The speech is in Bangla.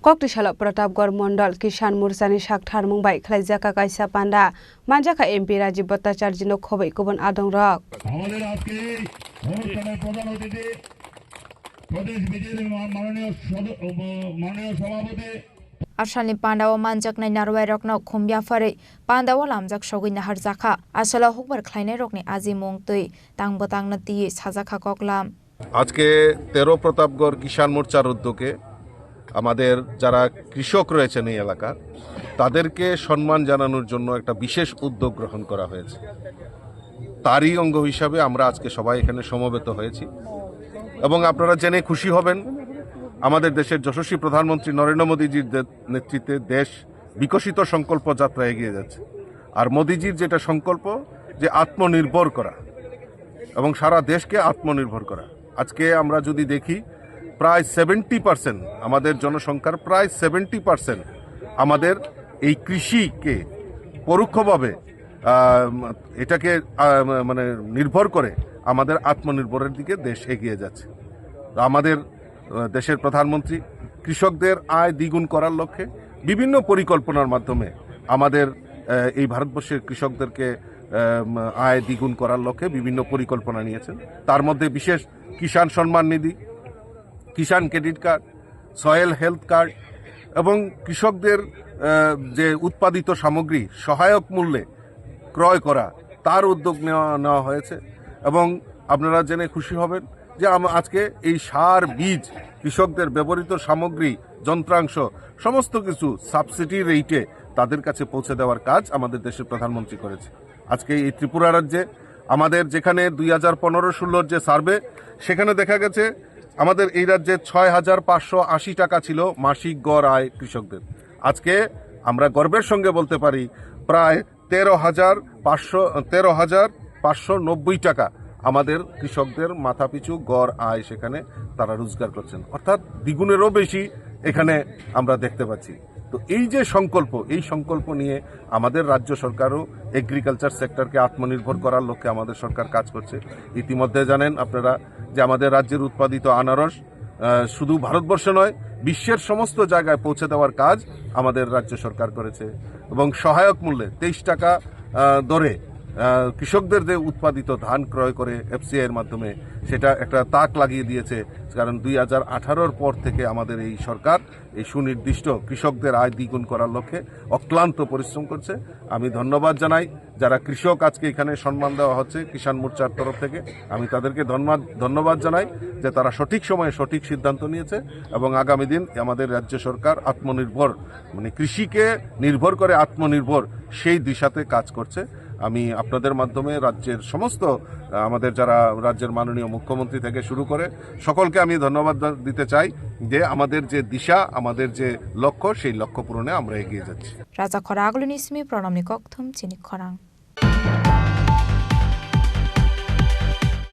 Koktishala Pratapgarh Mondal Kisan Morsani Shakthar Mumbai Khlaijaka Kaisa Panda Manjaka MP Rajiv Bhattacharya no Khobai Kubon Adong Rock আমাদের আজকে অনুষ্ঠানের প্রধান অতিথি প্রদেশ বিজেপির মাননীয় সভাপতি Arshani Pandawa manjak nai narwai rokno khumya fare Pandawa lamjak shogui nahar jaka asala hukbar khlainai rokni aji mongtui tangbotang na ti sajaka koklam আজকে 13 প্রতাপগড় কিষাণ মোর্চার উদ্যোগে আমাদের যারা কৃষক রয়েছেন এই এলাকার তাদেরকে সম্মান জানানোর জন্য একটা বিশেষ উদ্যোগ গ্রহণ করা হয়েছে। তারই অঙ্গ হিসাবে আমরা আজকে সবাই এখানে সমবেত হয়েছি এবং আপনারা জেনে খুশি হবেন আমাদের দেশের যশস্বী প্রধানমন্ত্রী নরেন্দ্র মোদীজির নেতৃত্বে দেশ বিকশিত সংকল্প যাত্রা এগিয়ে যাচ্ছে। আর মোদীজির যেটা সংকল্প যে আত্মনির্ভর করা এবং সারা দেশকে আত্মনির্ভর করা। আজকে আমরা যদি দেখি প্রায় 70% আমাদের জনসংখ্যার প্রায় 70% আমাদের এই কৃষিকে পরোক্ষভাবে এটাকে মানে নির্ভর করে আমাদের আত্মনির্ভরের দিকে দেশ এগিয়ে যাচ্ছে। আমাদের দেশের প্রধানমন্ত্রী কৃষকদের আয় দ্বিগুণ করার লক্ষ্যে বিভিন্ন পরিকল্পনার মাধ্যমে আমাদের এই ভারতবর্ষের কৃষকদেরকে আয় দ্বিগুণ করার লক্ষ্যে বিভিন্ন পরিকল্পনা নিয়েছেন। তার মধ্যে বিশেষ Kisan Samman Nidhi, Kisan credit card, soil health card এবং কৃষকদের যে উৎপাদিত সামগ্রী সহায়ক মূল্যে ক্রয় করা তার উদ্যোগ নেওয়া হয়েছে। এবং আপনারা জেনে খুশি হবেন যে আজকে এই সার, বীজ, কৃষকদের ব্যবহৃত সামগ্রী, যন্ত্রাংশ সমস্ত কিছু সাবসিডি রেটে তাদের কাছে পৌঁছে দেওয়ার কাজ আমাদের দেশের প্রধানমন্ত্রী করেছে। আজকে এই ত্রিপুরা রাজ্যে আমাদের যেখানে 2015-16 যে সার্ভে সেখানে দেখা গেছে আমাদের এই রাজ্যে 6,580 টাকা ছিল মাসিক গড় আয় কৃষকদের। আজকে আমরা গর্বের সঙ্গে বলতে পারি প্রায় 13,590 টাকা আমাদের কৃষকদের মাথাপিছু গড় আয় সেখানে তারা রোজগার করছেন, অর্থাৎ দ্বিগুণেরও বেশি এখানে আমরা দেখতে পাচ্ছি। তো এই যে সংকল্প, এই সংকল্প নিয়ে আমাদের রাজ্য সরকারও এগ্রিকালচার সেক্টরকে আত্মনির্ভর করার লক্ষ্যে আমাদের সরকার কাজ করছে। ইতিমধ্যে জানেন আপনারা যে আমাদের রাজ্যের উৎপাদিত আনারস শুধু ভারতবর্ষে নয় বিশ্বের সমস্ত জায়গায় পৌঁছে দেওয়ার কাজ আমাদের রাজ্য সরকার করেছে। এবং সহায়ক মূল্যে 23 টাকা দরে কৃষকদের যে উৎপাদিত ধান ক্রয় করে এফসিআই এর মাধ্যমে সেটা একটা তাক লাগিয়ে দিয়েছে। কারণ 2018-র পর থেকে আমাদের এই সরকার এই সুনির্দিষ্ট কৃষকদের আয় দ্বিগুণ করার লক্ষ্যে অক্লান্ত পরিশ্রম করছে। আমি ধন্যবাদ জানাই যারা কৃষক আজকে এখানে সম্মান দেওয়া হচ্ছে কিষাণ মোর্চার তরফ থেকে, আমি তাদেরকে ধন্যবাদ জানাই যে তারা সঠিক সময়ে সঠিক সিদ্ধান্ত নিয়েছে এবং আগামী দিন আমাদের রাজ্য সরকার আত্মনির্ভর মানে কৃষিকে নির্ভর করে আত্মনির্ভর সেই দিশাতে কাজ করছে। আমি আপনাদের মাধ্যমে রাজ্যের সমস্ত আমাদের যারা রাজ্যের মাননীয় মুখ্যমন্ত্রী থেকে শুরু করে সকলকে আমি ধন্যবাদ দিতে চাই যে আমাদের যে দিশা, আমাদের যে লক্ষ্য সেই লক্ষ্য পূরণে আমরা এগিয়ে যাচ্ছি। রাজা খরা আগলুনি ইসমি প্রণামনি ককথম চিনি খরাং।